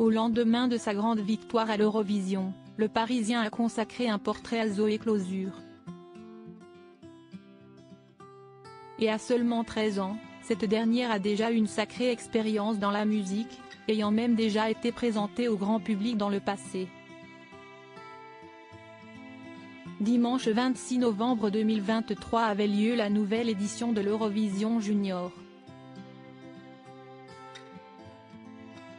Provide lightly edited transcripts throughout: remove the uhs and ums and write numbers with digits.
Au lendemain de sa grande victoire à l'Eurovision, le Parisien a consacré un portrait à Zoé Closure. Et à seulement 13 ans, cette dernière a déjà une sacrée expérience dans la musique, ayant même déjà été présentée au grand public dans le passé. Dimanche 26 novembre 2023 avait lieu la nouvelle édition de l'Eurovision Junior.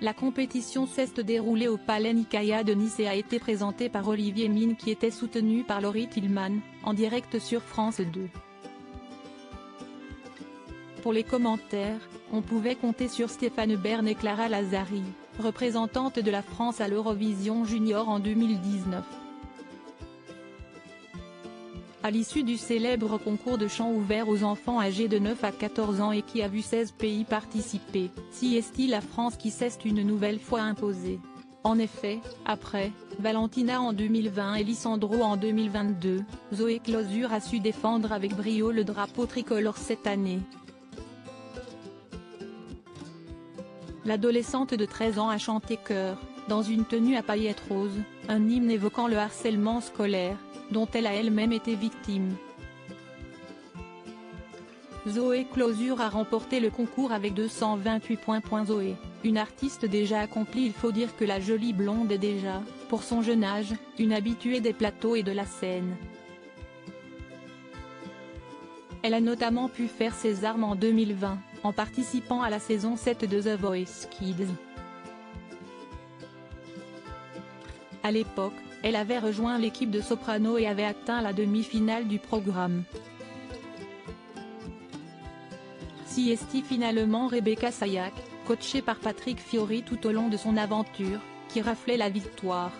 La compétition s'est déroulée au Palais Nicaïa de Nice et a été présentée par Olivier Mine qui était soutenu par Laurie Tillman, en direct sur France 2. Pour les commentaires, on pouvait compter sur Stéphane Bern et Clara Lazari, représentantes de la France à l'Eurovision Junior en 2019. À l'issue du célèbre concours de chant ouvert aux enfants âgés de 9 à 14 ans et qui a vu 16 pays participer, c'est la France qui s'est une nouvelle fois imposée. En effet, après Valentina en 2020 et Lisandro en 2022, Zoé Closure a su défendre avec brio le drapeau tricolore cette année. L'adolescente de 13 ans a chanté chœur, dans une tenue à paillettes roses, un hymne évoquant le harcèlement scolaire, dont elle a elle-même été victime. Zoé Closure a remporté le concours avec 228 points. Zoé, une artiste déjà accomplie. Il faut dire que la jolie blonde est déjà, pour son jeune âge, une habituée des plateaux et de la scène. Elle a notamment pu faire ses armes en 2020, en participant à la saison 7 de The Voice Kids. À l'époque, elle avait rejoint l'équipe de soprano et avait atteint la demi-finale du programme. Finalement Rebecca Sayac, coachée par Patrick Fiori tout au long de son aventure, qui raflait la victoire.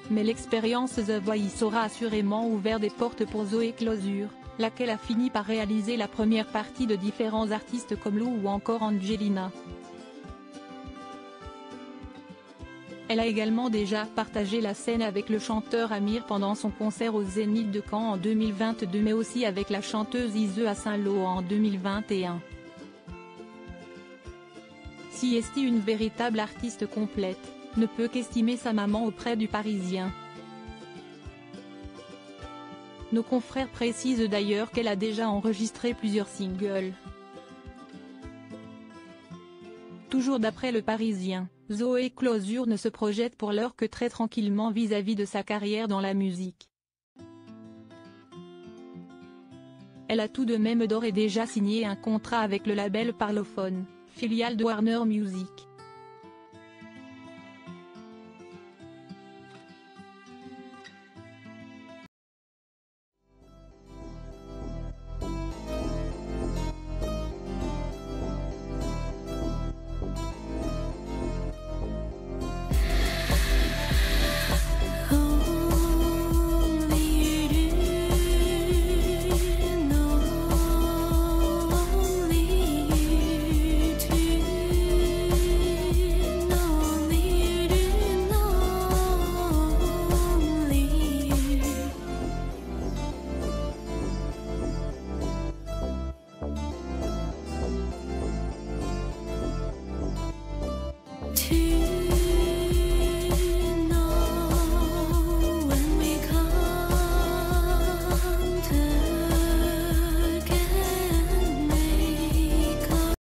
Mais l'expérience The Voice aura assurément ouvert des portes pour Zoé Closure, laquelle a fini par réaliser la première partie de différents artistes comme Lou ou encore Angelina. Elle a également déjà partagé la scène avec le chanteur Amir pendant son concert au Zénith de Caen en 2022 mais aussi avec la chanteuse Ise à Saint-Lô en 2021. Une véritable artiste complète, ne peut qu'estimer sa maman auprès du Parisien. Nos confrères précisent d'ailleurs qu'elle a déjà enregistré plusieurs singles. Toujours d'après le Parisien, Zoé Closure ne se projette pour l'heure que très tranquillement vis-à-vis de sa carrière dans la musique. Elle a tout de même d'ores et déjà signé un contrat avec le label Parlophone, filiale de Warner Music.